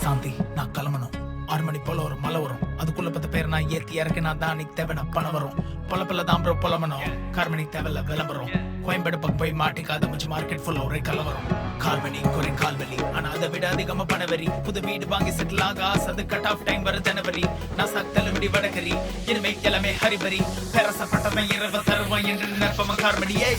சாந்தி நான் கிளம்பணும் 6 மணி போல ஒரு மலை வரும் அதுக்குள்ள 10 பேர் நான் ஏத்தி இறக்கினா தான் அன்னைக்கு தேவையான பணம் வரும் பொலப்பில் தான் ப்ரோ புலமணும் கார்மணி தேவையில்ல விளம்பரம் கோயம்பேடு பக்கம் போய் மாட்டிக்காத மச்சு மார்க்கெட் ஃபுல்லா ஒரே கலவரம் கால்வலி குறை கால்வலி ஆனா அதை விட அதிகமா பணவரி புது வீடு வாங்கி செட்டில் ஆக ஆசை கட் ஆஃப் டைம் வர ஜனவரி நான் சக்தல விடி வடகரி இனிமே எல்லாமே ஹரிபரி பெரசப்பட்டவன் இரவு தருவான் என்று நினைப்பவன் கார்மணியே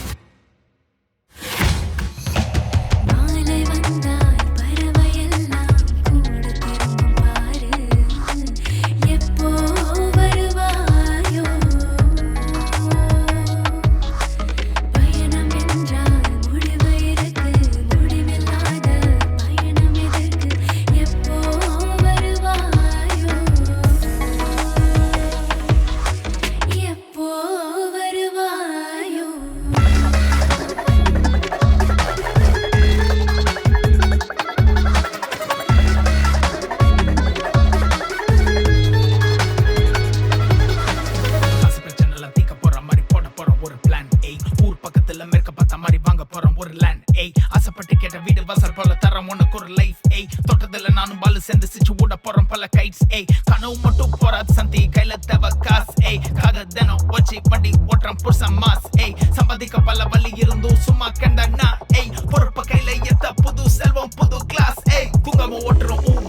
ஒரு லேண்ட் ஏய் ஆசைப்பட்டு கேட்ட வீடு வாசல் போல தரம் உனக்கு ஒரு லைஃப் ஏய் தொட்டதில்ல நானும் பாலு சேர்ந்து சிச்சு ஊட போறோம் பல கைட்ஸ் ஏய் கனவு மட்டும் போறாது சந்தி கையில தேவை காசு ஏய் காக தினம் வச்சு வண்டி ஓட்டுறான் புருஷன் மாஸ் ஏய் சம்பாதிக்க பல வழி இருந்தும் சும்மா கண்டனா ஏய் பொறுப்ப கையில எத்த புது செல்வம் புது கிளாஸ் ஏய் தூங்காம ஓட்டுறோம்